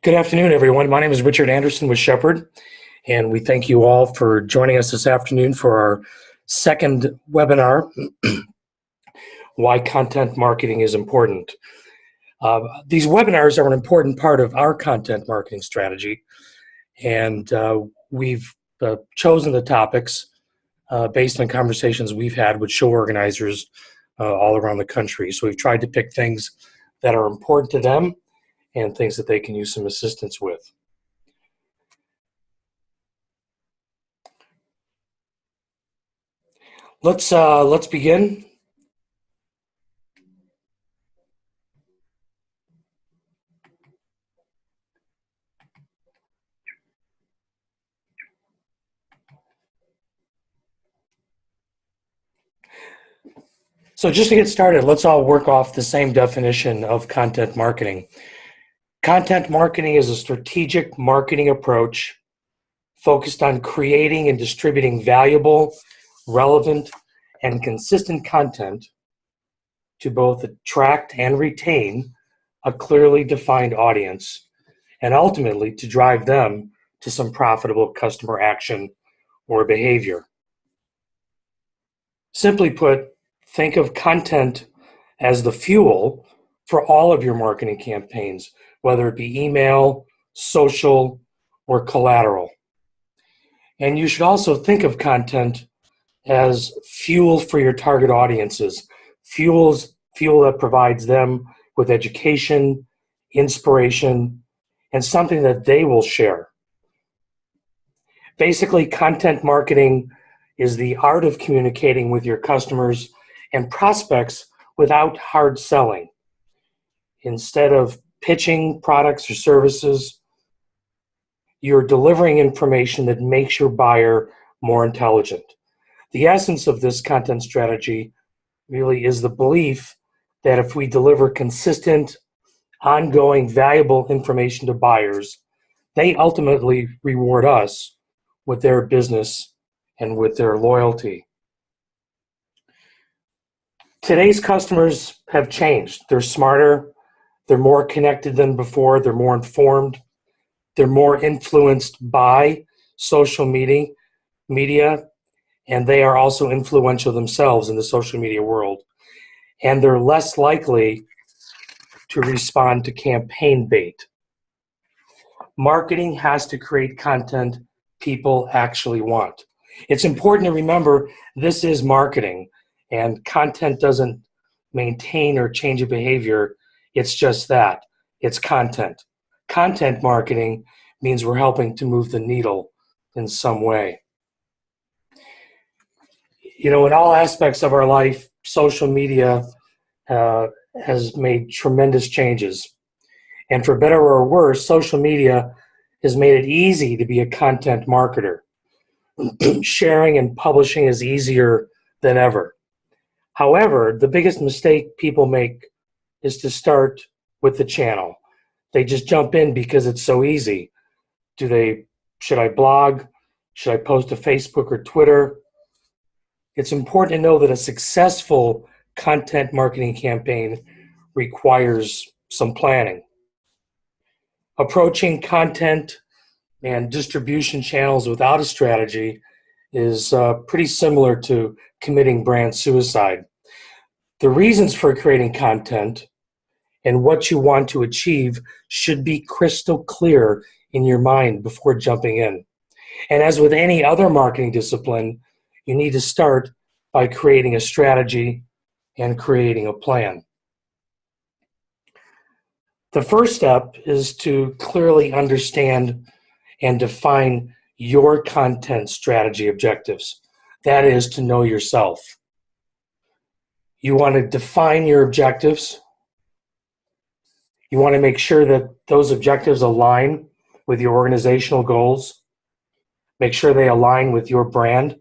Good afternoon, everyone. My name is Richard Anderson with Shepard, and we thank you all for joining us this afternoon for our second webinar, Why Content Marketing is Important. These webinars are an important part of our content marketing strategy, and we've chosen the topics based on conversations we've had with show organizers all around the country. So we've tried to pick things that are important to them and things that they can use some assistance with. Let's begin. So just to get started, let's all work off the same definition of content marketing. Content marketing is a strategic marketing approach focused on creating and distributing valuable, relevant, and consistent content to both attract and retain a clearly defined audience, and ultimately to drive them to some profitable customer action or behavior. Simply put, think of content as the fuel for all of your marketing campaigns, whether it be email, social, or collateral. And you should also think of content as fuel for your target audiences, fuel that provides them with education, inspiration, and something that they will share. Basically, content marketing is the art of communicating with your customers and prospects without hard selling. Instead of pitching products or services, you're delivering information that makes your buyer more intelligent. The essence of this content strategy really is the belief that if we deliver consistent, ongoing, valuable information to buyers, they ultimately reward us with their business and with their loyalty. Today's customers have changed. They're smarter, they're more connected than before, they're more informed, they're more influenced by social media, and they are also influential themselves in the social media world. And they're less likely to respond to campaign bait. Marketing has to create content people actually want. It's important to remember this is marketing, and content doesn't maintain or change a behavior. It's just that. It's content. Content marketing means we're helping to move the needle in some way. You know, in all aspects of our life, social media has made tremendous changes. And for better or worse, social media has made it easy to be a content marketer. Sharing and publishing is easier than ever. However, the biggest mistake people make is to start with the channel. They just jump in because it's so easy. Should I blog? Should I post to Facebook or Twitter? It's important to know that a successful content marketing campaign requires some planning. Approaching content and distribution channels without a strategy is pretty similar to committing brand suicide. The reasons for creating content and what you want to achieve should be crystal clear in your mind before jumping in. And as with any other marketing discipline, you need to start by creating a strategy and creating a plan. The first step is to clearly understand and define your content strategy objectives. That is to know yourself. You want to define your objectives. You want to make sure that those objectives align with your organizational goals. Make sure they align with your brand.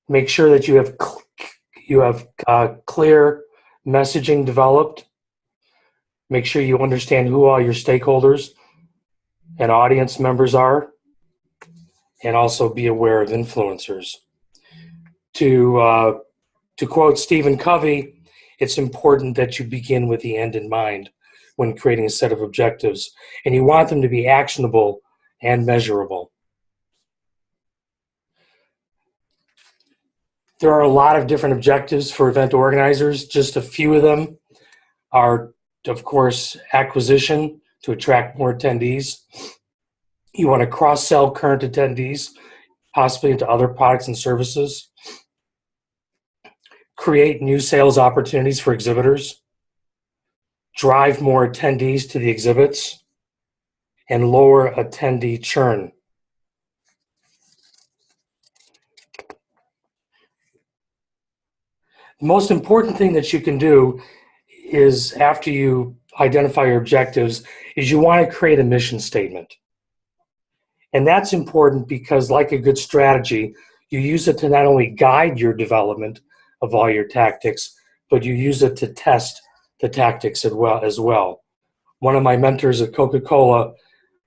Make sure that you have clear messaging developed. Make sure you understand who all your stakeholders and audience members are, and also be aware of influencers. To quote Stephen Covey, it's important that you begin with the end in mind. when creating a set of objectives, and you want them to be actionable and measurable. There are a lot of different objectives for event organizers. Just a few of them are, of course, acquisition to attract more attendees. You want to cross-sell current attendees, possibly into other products and services. Create new sales opportunities for exhibitors. Drive more attendees to the exhibits. And lower attendee churn. The most important thing that you can do is, after you identify your objectives, is you want to create a mission statement. And that's important because, like a good strategy, you use it to not only guide your development of all your tactics, but you use it to test the tactics as well. One of my mentors at Coca-Cola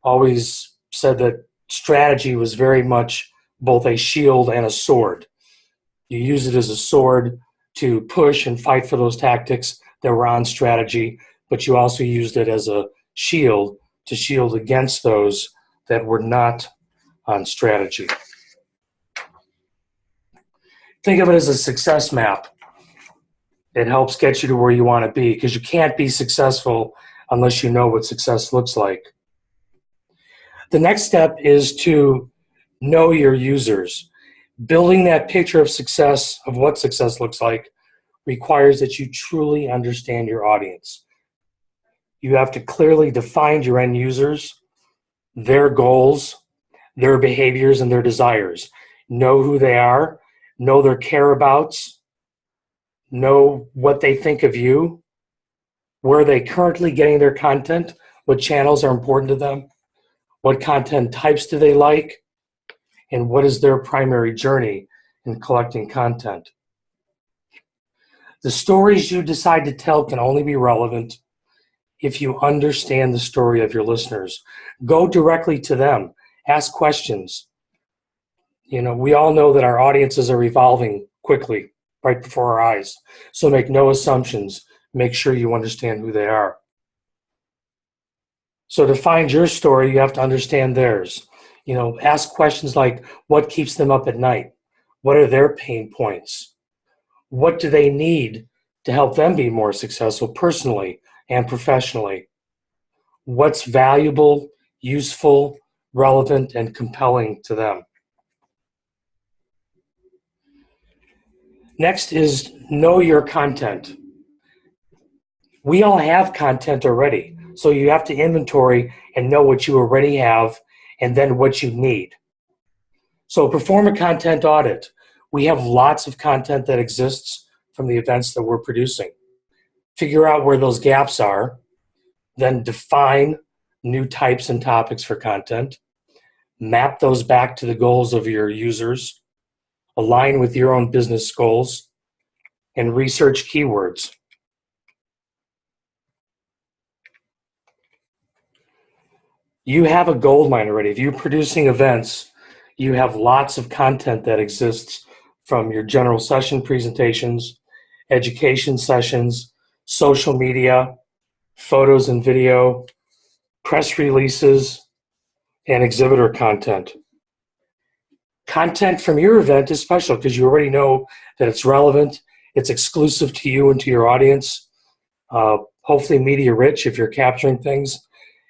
always said that strategy was very much both a shield and a sword. You use it as a sword to push and fight for those tactics that were on strategy, but you also used it as a shield to shield against those that were not on strategy. Think of it as a success map. It helps get you to where you want to be, because you can't be successful unless you know what success looks like. The next step is to know your users. Building that picture of success, of what success looks like, requires that you truly understand your audience. You have to clearly define your end users, their goals, their behaviors, and their desires. Know who they are, know their care-abouts, know what they think of you, where are they currently getting their content, what channels are important to them, what content types do they like, and what is their primary journey in collecting content. The stories you decide to tell can only be relevant if you understand the story of your listeners. Go directly to them. Ask questions. We all know that our audiences are evolving quickly right before our eyes. So make no assumptions. Make sure you understand who they are. So to find your story, you have to understand theirs. Ask questions like, what keeps them up at night? What are their pain points? What do they need to help them be more successful personally and professionally? What's valuable, useful, relevant, and compelling to them? Next is know your content. We all have content already, so you have to inventory and know what you already have and then what you need. So perform a content audit. We have lots of content that exists from the events that we're producing. Figure out where those gaps are, then define new types and topics for content, map those back to the goals of your users, align with your own business goals, and research keywords. You have a gold mine already. If you're producing events, you have lots of content that exists from your general session presentations, education sessions, social media, photos and video, press releases, and exhibitor content. Content from your event is special because you already know that it's relevant, it's exclusive to you and to your audience, hopefully media rich if you're capturing things,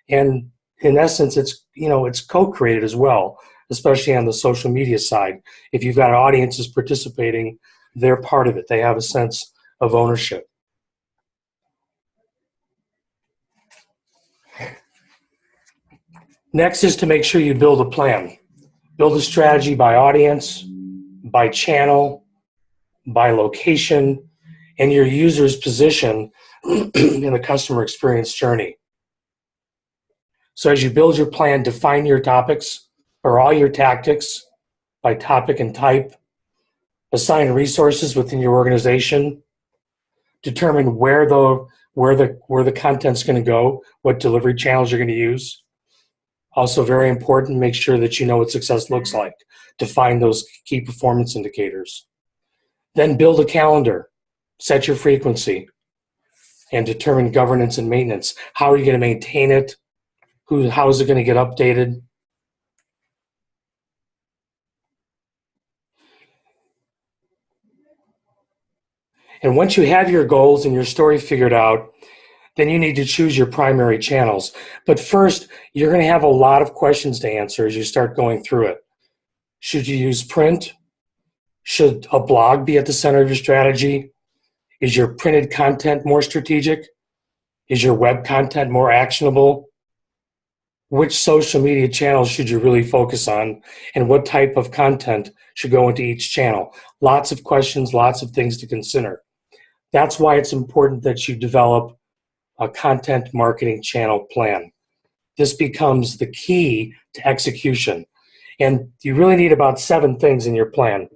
and in essence, it's co-created as well, especially on the social media side. If you've got audiences participating, they're part of it. They have a sense of ownership. Next is to make sure you build a plan. Build a strategy by audience, by channel, by location, and your user's position in the customer experience journey. So as you build your plan, define your topics or all your tactics by topic and type. Assign resources within your organization. Determine where the content's going to go, what delivery channels you're going to use. Also very important, make sure that you know what success looks like. Define those key performance indicators. Then build a calendar. Set your frequency. and determine governance and maintenance. How are you going to maintain it? How is it going to get updated? And once you have your goals and your story figured out, then you need to choose your primary channels. But first, you're going to have a lot of questions to answer as you start going through it. Should you use print? Should a blog be at the center of your strategy? Is your printed content more strategic? Is your web content more actionable? Which social media channels should you really focus on? And what type of content should go into each channel? Lots of questions, lots of things to consider. That's why it's important that you develop a content marketing channel plan. This becomes the key to execution. And you really need about 7 things in your plan.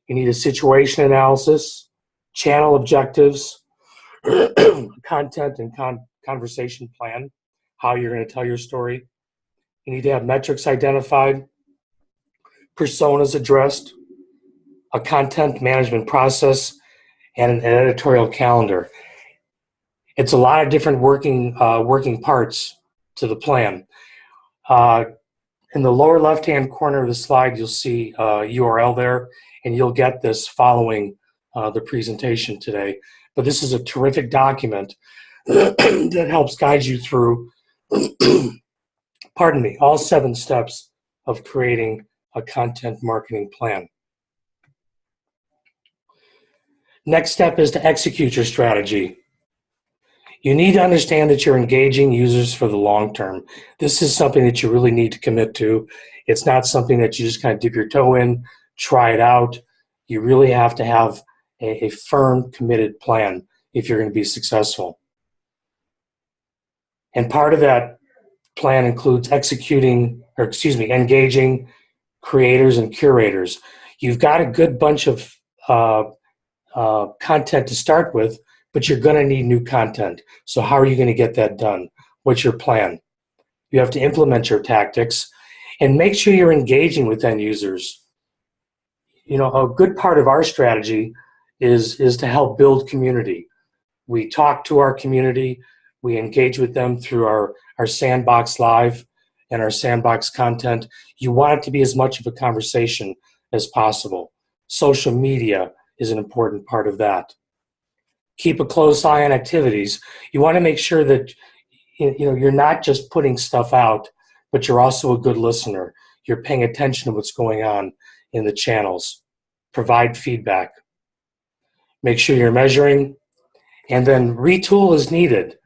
You need a situation analysis, channel objectives, content and conversation plan, how you're going to tell your story. You need to have metrics identified, personas addressed, a content management process, and an editorial calendar. It's a lot of different working parts to the plan. In the lower left-hand corner of the slide, you'll see a URL there, and you'll get this following the presentation today. But this is a terrific document that helps guide you through, pardon me, all 7 steps of creating a content marketing plan. Next step is to execute your strategy. You need to understand that you're engaging users for the long term. This is something that you really need to commit to. It's not something that you just kind of dip your toe in, try it out. You really have to have a firm, committed plan if you're going to be successful. And part of that plan includes engaging creators and curators. You've got a good bunch of content to start with, but you're going to need new content. So how are you going to get that done? What's your plan? You have to implement your tactics and make sure you're engaging with end users. You know, a good part of our strategy is to help build community. We talk to our community. We engage with them through our Sandbox Live and our Sandbox content. You want it to be as much of a conversation as possible. Social media is an important part of that. Keep a close eye on activities. You want to make sure that you're not just putting stuff out, but you're also a good listener. You're paying attention to what's going on in the channels. Provide feedback. Make sure you're measuring, and then retool as needed.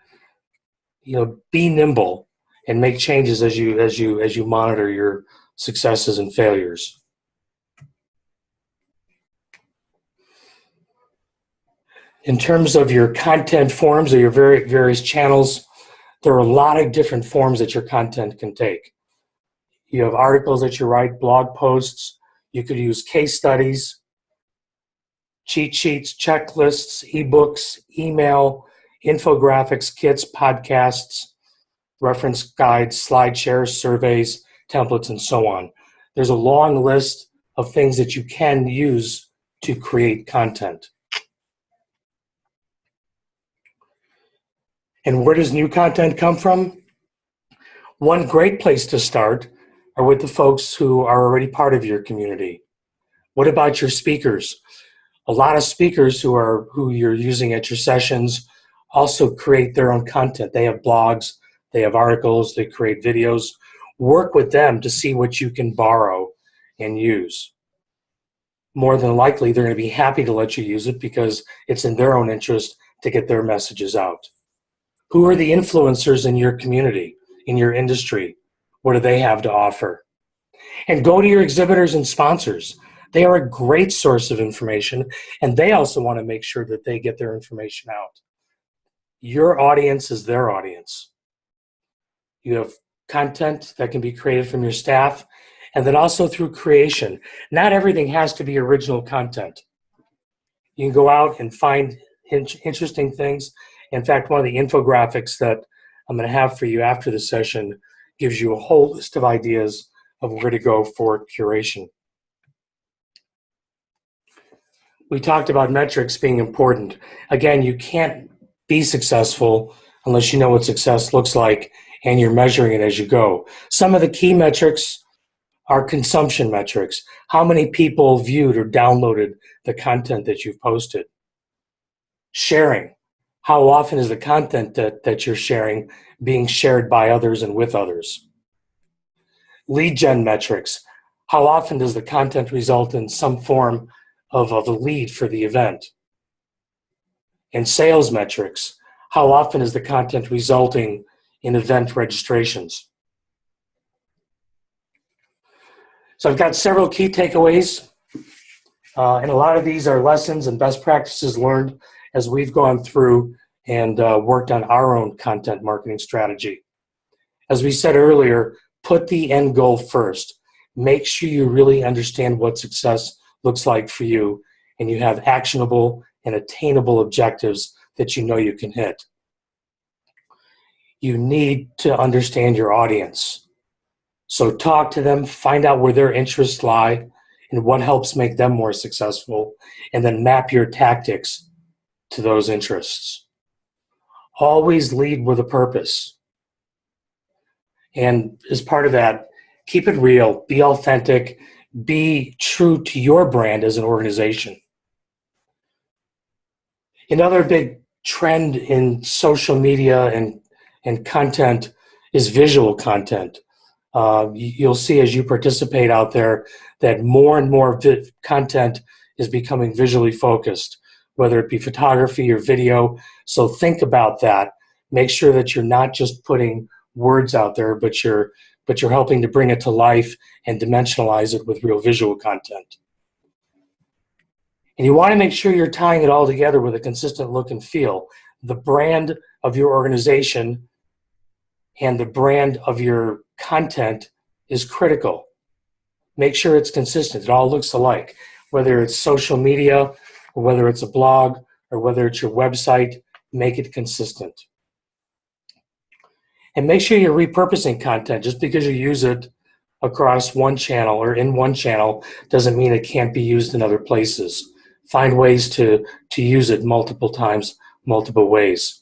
Be nimble and make changes as you monitor your successes and failures. In terms of your content forms or your various channels, there are a lot of different forms that your content can take. You have articles that you write, blog posts. You could use case studies, cheat sheets, checklists, ebooks, email, infographics, kits, podcasts, reference guides, slide shares, surveys, templates, and so on. There's a long list of things that you can use to create content. And where does new content come from? One great place to start are with the folks who are already part of your community. What about your speakers? A lot of speakers who you're using at your sessions also create their own content. They have blogs, they have articles, they create videos. Work with them to see what you can borrow and use. More than likely, they're going to be happy to let you use it because it's in their own interest to get their messages out. Who are the influencers in your community, in your industry? What do they have to offer? And go to your exhibitors and sponsors. They are a great source of information, and they also want to make sure that they get their information out. Your audience is their audience. You have content that can be created from your staff, and then also through creation. Not everything has to be original content. You can go out and find interesting things. In fact, one of the infographics that I'm going to have for you after the session gives you a whole list of ideas of where to go for curation. We talked about metrics being important. Again, you can't be successful unless you know what success looks like and you're measuring it as you go. Some of the key metrics are consumption metrics. How many people viewed or downloaded the content that you've posted? Sharing. How often is the content that you're sharing being shared by others and with others? Lead gen metrics. How often does the content result in some form of a lead for the event? And sales metrics. How often is the content resulting in event registrations? So I've got several key takeaways, and a lot of these are lessons and best practices learned as we've gone through and worked on our own content marketing strategy. As we said earlier, put the end goal first. Make sure you really understand what success looks like for you, and you have actionable and attainable objectives that you know you can hit. You need to understand your audience. So talk to them, find out where their interests lie and what helps make them more successful, and then map your tactics to those interests. Always lead with a purpose. And as part of that, keep it real, be authentic, be true to your brand as an organization. Another big trend in social media and content is visual content. You'll see as you participate out there that more and more content is becoming visually focused, whether it be photography or video. So think about that. Make sure that you're not just putting words out there, but you're helping to bring it to life and dimensionalize it with real visual content. And you want to make sure you're tying it all together with a consistent look and feel. The brand of your organization and the brand of your content is critical. Make sure it's consistent. It all looks alike, whether it's social media or whether it's a blog or whether it's your website, make it consistent. And make sure you're repurposing content. Just because you use it across one channel or in one channel doesn't mean it can't be used in other places. Find ways to use it multiple times, multiple ways.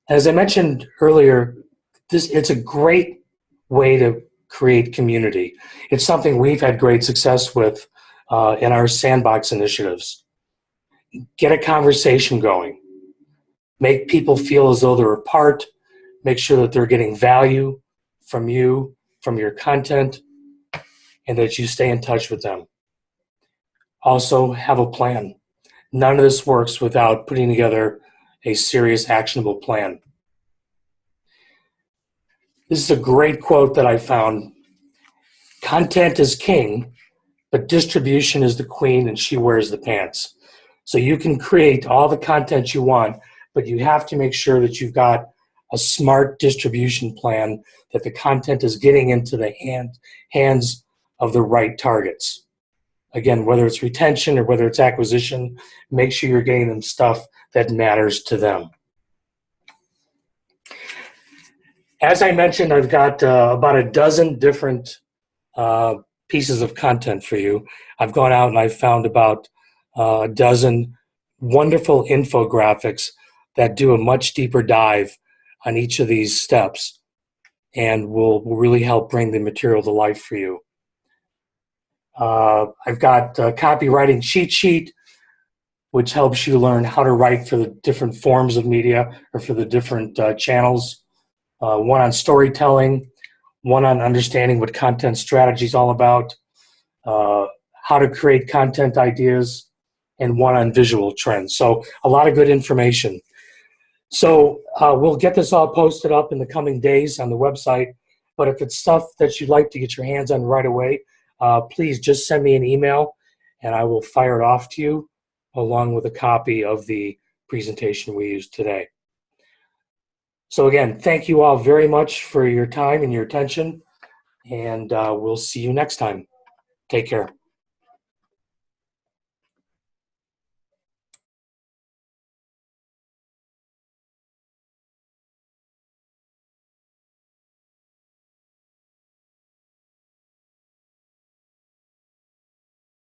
As I mentioned earlier, it's a great way to create community. It's something we've had great success with in our sandbox initiatives. Get a conversation going. Make people feel as though they're a part. Make sure that they're getting value from you, from your content, and that you stay in touch with them. Also, have a plan. None of this works without putting together a serious, actionable plan. This is a great quote that I found. Content is king, but distribution is the queen and she wears the pants. So you can create all the content you want, but you have to make sure that you've got a smart distribution plan, that the content is getting into the hands of the right targets. Again, whether it's retention or whether it's acquisition, make sure you're getting them stuff that matters to them. As I mentioned, I've got about a dozen different pieces of content for you. I've gone out and I've found about a dozen wonderful infographics that do a much deeper dive on each of these steps and will really help bring the material to life for you. I've got a copywriting cheat sheet, which helps you learn how to write for the different forms of media or for the different channels. One on storytelling, one on understanding what content strategy is all about, how to create content ideas, and one on visual trends. So a lot of good information. So we'll get this all posted up in the coming days on the website, but if it's stuff that you'd like to get your hands on right away, please just send me an email and I will fire it off to you along with a copy of the presentation we used today. So again, thank you all very much for your time and your attention, and we'll see you next time. Take care.